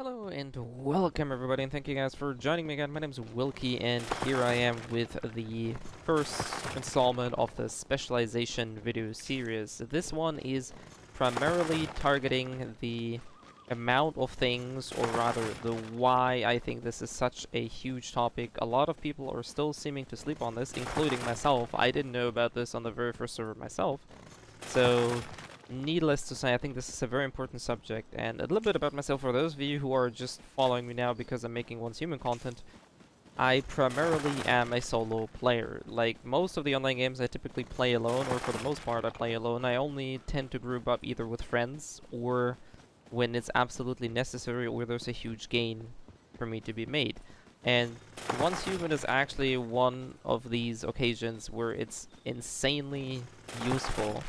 Hello and welcome everybody, and thank you guys for joining me again. My name is Wilky, and here I am with the first installment of the Specialization video series. This one is primarily targeting the amount of things, or rather the why I think this is such a huge topic. A lot of people are still seeming to sleep on this, including myself. I didn't know about this on the very first server myself. So needless to say, I think this is a very important subject. And a little bit about myself for those of you who are just following me now because I'm making Once Human content. I primarily am a solo player. Like most of the online games I typically play alone, or for the most part I play alone. I only tend to group up either with friends or when it's absolutely necessary or there's a huge gain for me to be made. And Once Human is actually one of these occasions where it's insanely useful.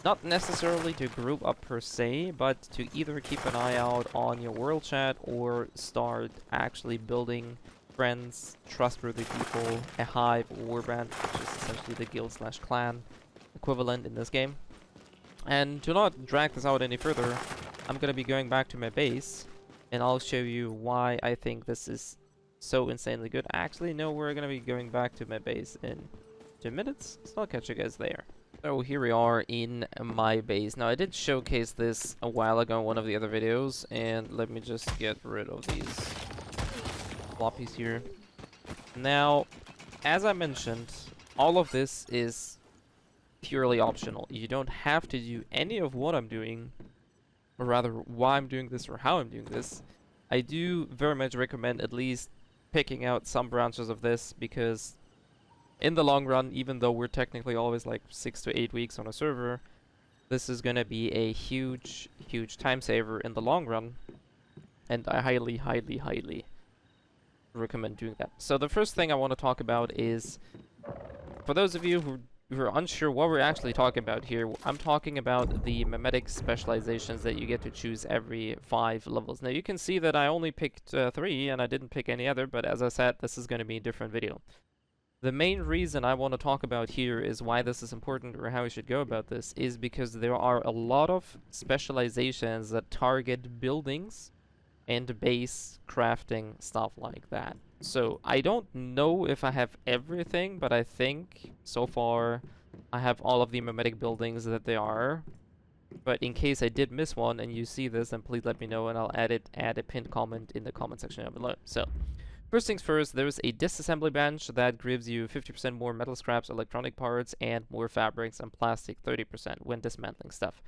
Not necessarily to group up per se, but to either keep an eye out on your world chat or start actually building friends, trustworthy people, a hive or warband, which is essentially the guild/clan equivalent in this game. And to not drag this out any further, I'm gonna be going back to my base, and I'll show you why I think this is so insanely good. Actually, no, we're gonna be going back to my base in 2 minutes, so I'll catch you guys there. So here we are in my base. Now I did showcase this a while ago in one of the other videos, and let me just get rid of these floppies here. Now, as I mentioned, all of this is purely optional. You don't have to do any of what I'm doing, or rather why I'm doing this or how I'm doing this. I do very much recommend at least picking out some branches of this, because in the long run, even though we're technically always like 6 to 8 weeks on a server, this is gonna be a huge time saver in the long run, and I highly recommend doing that. So the first thing I want to talk about is, for those of you who are unsure what we're actually talking about here, I'm talking about the memetics specializations that you get to choose every 5 levels. Now you can see that I only picked 3 and I didn't pick any other, but as I said, this is going to be a different video. The main reason I want to talk about here is why this is important, or how we should go about this, is because there are a lot of specializations that target buildings and base crafting, stuff like that. So I don't know if I have everything, but I think so far I have all of the memetic buildings that they are. But in case I did miss one and you see this, then please let me know and I'll add a pinned comment in the comment section down below. So first things first, there's a disassembly bench that gives you 50% more metal scraps, electronic parts, and more fabrics and plastic 30% when dismantling stuff.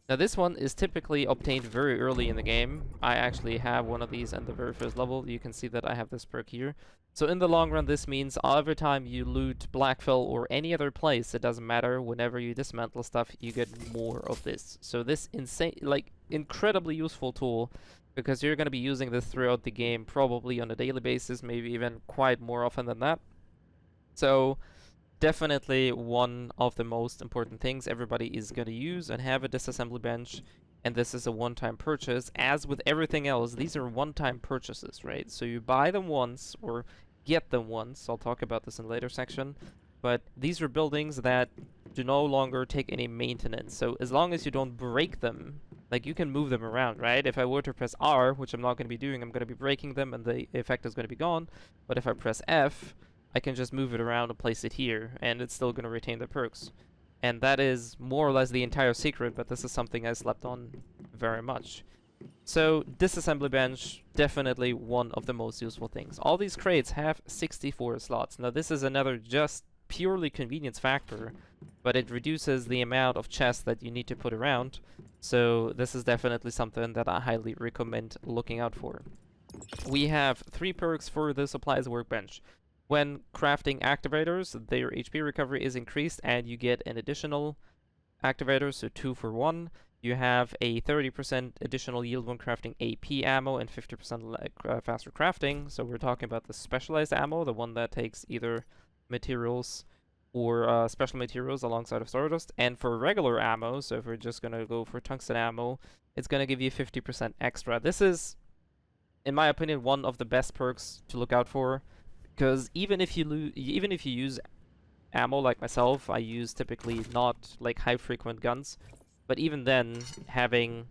Now this one is typically obtained very early in the game. I actually have one of these at the very first level. You can see that I have this perk here. So in the long run, this means every time you loot Blackfill or any other place, it doesn't matter, whenever you dismantle stuff, you get more of this. So this incredibly useful tool, because you're going to be using this throughout the game, probably on a daily basis, maybe even quite more often than that. So definitely one of the most important things everybody is going to use and have a disassembly bench, and this is a one-time purchase. As with everything else, these are one-time purchases, right? So you buy them once, or get them once. I'll talk about this in a later section, but these are buildings that do no longer take any maintenance. So as long as you don't break them, like, you can move them around, right? If I were to press R, which I'm not going to be doing, I'm going to be breaking them and the effect is going to be gone. But if I press F, I can just move it around and place it here, and it's still going to retain the perks. And that is more or less the entire secret, but this is something I slept on very much. So disassembly bench, definitely one of the most useful things. All these crates have 64 slots. Now this is another just purely convenience factor, but it reduces the amount of chests that you need to put around. So this is definitely something that I highly recommend looking out for. We have 3 perks for the supplies workbench. When crafting activators, their HP recovery is increased and you get an additional activator, so 2 for 1. You have a 30% additional yield when crafting AP ammo and 50% faster crafting. So we're talking about the specialized ammo, the one that takes either materials or special materials alongside of stardust. And for regular ammo, so if we're just going to go for tungsten ammo, it's going to give you 50% extra. This is, in my opinion, one of the best perks to look out for, because even if you use ammo like myself, I use typically not like high frequent guns, but even then, having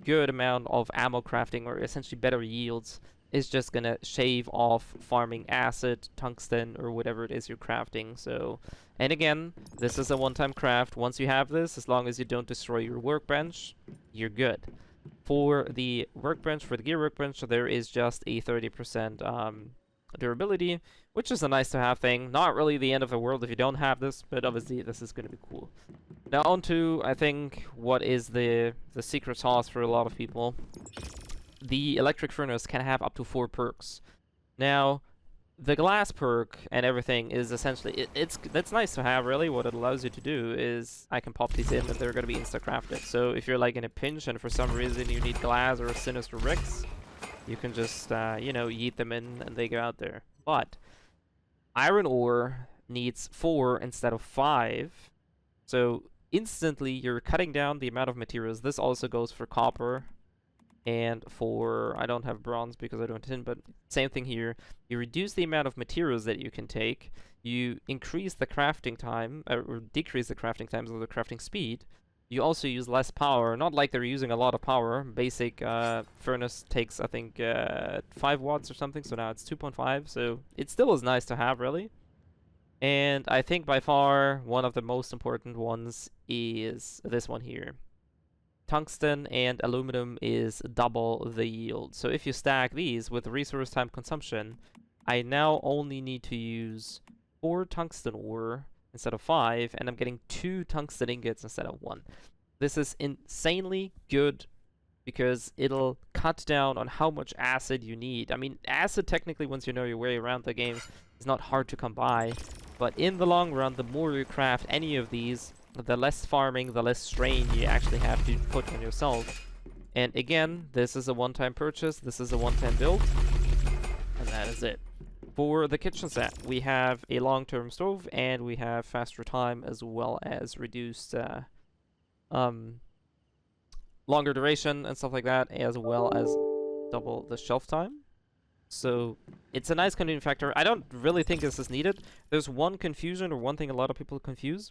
good amount of ammo crafting, or essentially better yields, is just gonna shave off farming acid, tungsten, or whatever it is you're crafting. So, and again, this is a one-time craft. Once you have this, as long as you don't destroy your workbench, you're good. For the workbench, for the gear workbench, there is just a 30% durability, which is a nice to have thing. Not really the end of the world if you don't have this, but obviously this is going to be cool. Now on to, I think, what is the secret sauce for a lot of people. The electric furnace can have up to 4 perks. Now, the glass perk and everything is essentially, that's nice to have, really. What it allows you to do is, I can pop these in and they're going to be insta-crafted. So if you're like in a pinch and for some reason you need glass or sinister bricks, you can just, you know, yeet them in and they go out there. But iron ore needs 4 instead of 5. So instantly you're cutting down the amount of materials. This also goes for copper. And for, I don't have bronze because I don't tin, but same thing here. You reduce the amount of materials that you can take. You increase the crafting time, or decrease the crafting times or the crafting speed. You also use less power. Not like they're using a lot of power. Basic furnace takes, I think, 5 watts or something, so now it's 2.5. So it still is nice to have, really. And I think by far one of the most important ones is this one here. Tungsten and aluminum is double the yield. So if you stack these with resource time consumption, I now only need to use 4 tungsten ore instead of 5, and I'm getting 2 tungsten ingots instead of 1. This is insanely good because it'll cut down on how much acid you need. I mean, acid technically, once you know your way around the games, is not hard to come by, but in the long run, the more you craft any of these, the less farming, the less strain you actually have to put on yourself. And again, this is a one-time purchase, this is a one-time build, and that is it. For the kitchen set, we have a long-term stove, and we have faster time, as well as reduced, longer duration and stuff like that, as well as double the shelf time. So it's a nice convenience factor. I don't really think this is needed. There's one confusion, or one thing a lot of people confuse.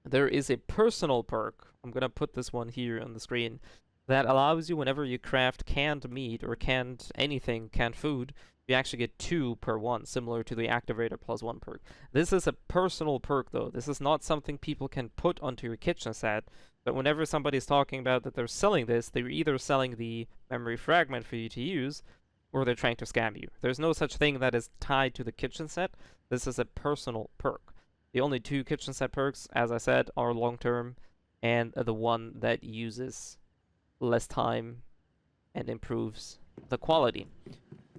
There is a personal perk, I'm gonna put this one here on the screen, that allows you, whenever you craft canned meat or canned anything, canned food, you actually get 2 per 1, similar to the activator plus 1 perk. This is a personal perk though. This is not something people can put onto your kitchen set, but whenever somebody's talking about that they're selling this, they're either selling the memory fragment for you to use, or they're trying to scam you. There's no such thing that is tied to the kitchen set. This is a personal perk. The only 2 kitchen set perks, as I said, are long-term, and the one that uses less time and improves the quality.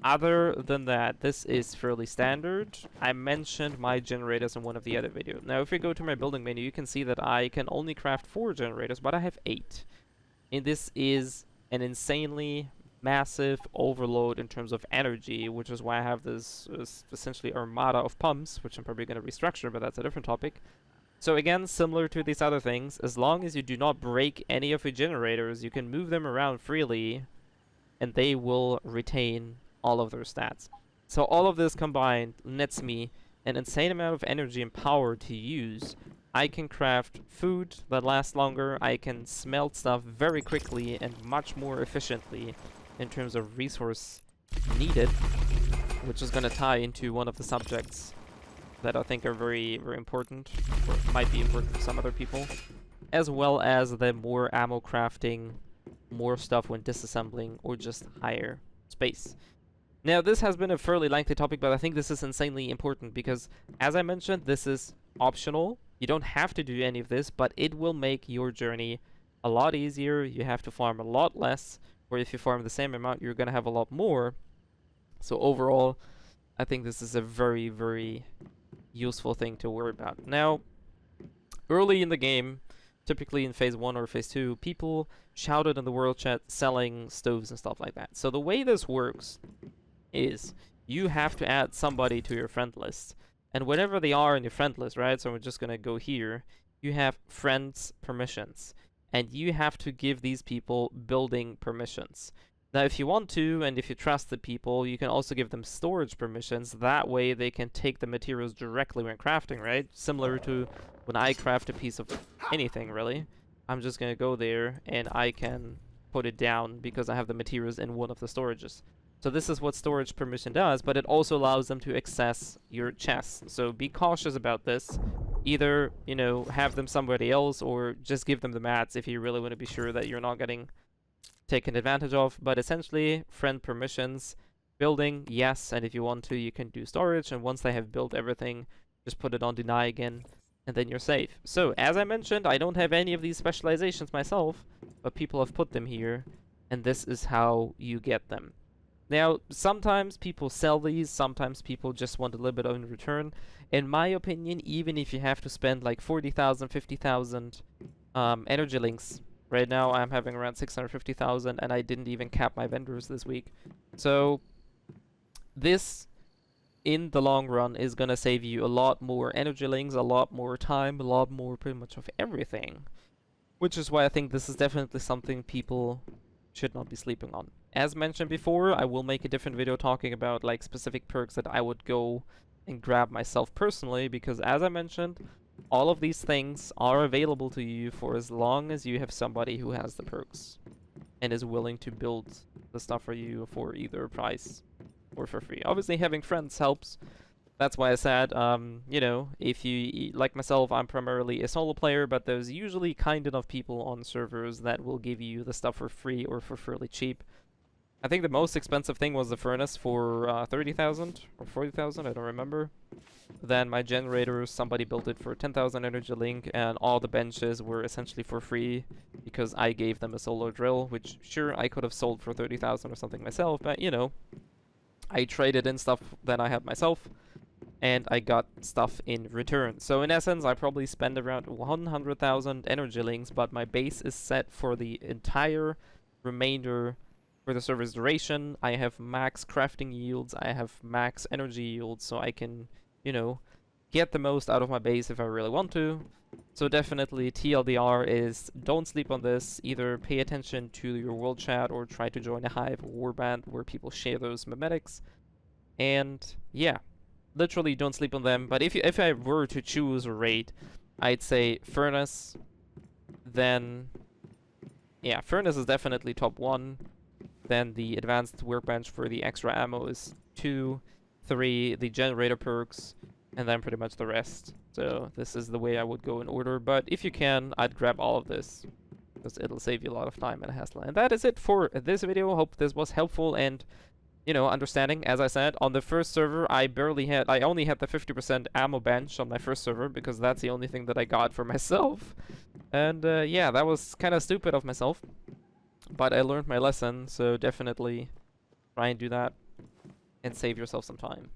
Other than that, this is fairly standard. I mentioned my generators in one of the other videos. Now, if we go to my building menu, you can see that I can only craft 4 generators, but I have 8. And this is an insanely massive overload in terms of energy, which is why I have this essentially armada of pumps, which I'm probably going to restructure, but that's a different topic. So again, similar to these other things, as long as you do not break any of your generators, you can move them around freely, and they will retain all of their stats. So all of this combined nets me an insane amount of energy and power to use. I can craft food that lasts longer, I can smelt stuff very quickly and much more efficiently in terms of resource needed, which is going to tie into one of the subjects that I think are very, very important, or might be important for some other people, as well as the more ammo crafting, more stuff when disassembling, or just higher space. Now, this has been a fairly lengthy topic, but I think this is insanely important because, as I mentioned, this is optional. You don't have to do any of this, but it will make your journey a lot easier. You have to farm a lot less, or if you farm the same amount, you're going to have a lot more. So overall, I think this is a very, very useful thing to worry about. Now, early in the game, typically in phase 1 or phase 2, people shouted in the world chat selling stoves and stuff like that. So the way this works is you have to add somebody to your friend list. And whenever they are in your friend list, right? So we're just going to go here. You have friends permissions. And you have to give these people building permissions. Now, if you want to, and if you trust the people, you can also give them storage permissions. That way they can take the materials directly when crafting, right? Similar to when I craft a piece of anything, really. I'm just going to go there, and I can put it down because I have the materials in one of the storages. So this is what storage permission does, but it also allows them to access your chests. So be cautious about this. Either, you know, have them somebody else, or just give them the mats if you really want to be sure that you're not getting taken advantage of. But essentially, friend permissions, building, yes, and if you want to, you can do storage, and once they have built everything, just put it on deny again, and then you're safe. So, as I mentioned, I don't have any of these specializations myself, but people have put them here, and this is how you get them. Now, sometimes people sell these, sometimes people just want a little bit in return. In my opinion, even if you have to spend like 40,000, 50,000 energy links, right now I'm having around 650,000, and I didn't even cap my vendors this week. So, this, in the long run, is gonna save you a lot more energy links, a lot more time, a lot more pretty much of everything. Which is why I think this is definitely something people should not be sleeping on. As mentioned before, I will make a different video talking about like specific perks that I would go and grab myself personally, because as I mentioned, all of these things are available to you for as long as you have somebody who has the perks and is willing to build the stuff for you for either a price or for free. Obviously, having friends helps. That's why I said, you know, if you, like myself, I'm primarily a solo player, but there's usually kind enough people on servers that will give you the stuff for free or for fairly cheap. I think the most expensive thing was the furnace for 30,000 or 40,000, I don't remember. Then my generator, somebody built it for 10,000 energy link, and all the benches were essentially for free because I gave them a solo drill, which sure, I could have sold for 30,000 or something myself, but you know, I traded in stuff that I had myself, and I got stuff in return. So in essence, I probably spend around 100,000 energy links, but my base is set for the entire remainder for the server's duration. I have max crafting yields, I have max energy yields, so I can, you know, get the most out of my base if I really want to. So definitely TLDR is, don't sleep on this. Either pay attention to your world chat or try to join a hive or warband where people share those memetics. And yeah, literally don't sleep on them. But if I were to choose a raid, I'd say Furnace, then yeah, Furnace is definitely top 1. Then the Advanced Workbench for the extra ammo is 2, 3, the generator perks, and then pretty much the rest. So this is the way I would go in order, but if you can, I'd grab all of this, because it'll save you a lot of time and hassle. And that is it for this video. Hope this was helpful and, you know, understanding. As I said, on the first server, I only had the 50% ammo bench on my first server, because that's the only thing that I got for myself. And yeah, that was kind of stupid of myself, but I learned my lesson, so definitely try and do that and save yourself some time.